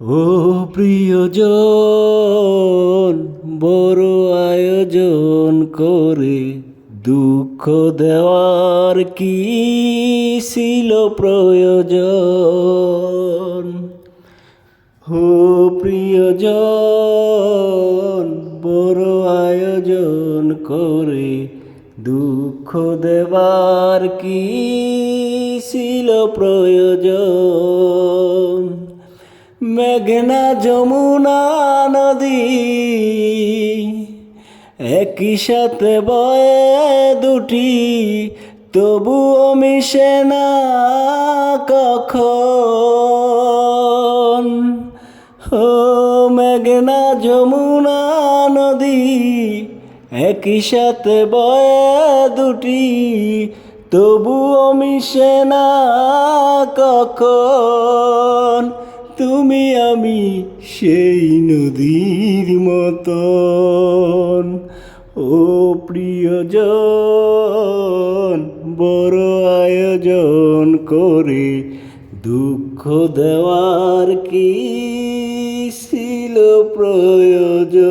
ও প্রিয়জন, বড় আয়োজন করে দুঃখ দেওয়ার কি ছিল প্রয়োজন? ও প্রিয়জন, বড় আয়োজন করে দুঃখ দেওয়ার কি ছিল প্রয়োজন? মেঘনা যমুনা নদী একই সাথে বয়ে দুটি, তবুও মিশে না কখন। ও মেঘনা যমুনা নদী একই সাথে বয়ে দুটি, তবুও মিশে না কখন। তুমি আমি সেই নদীর মতন। ও প্রিয়জন, বড় আয়োজন করে দুঃখ দেওয়ার কি ছিল প্রয়োজন?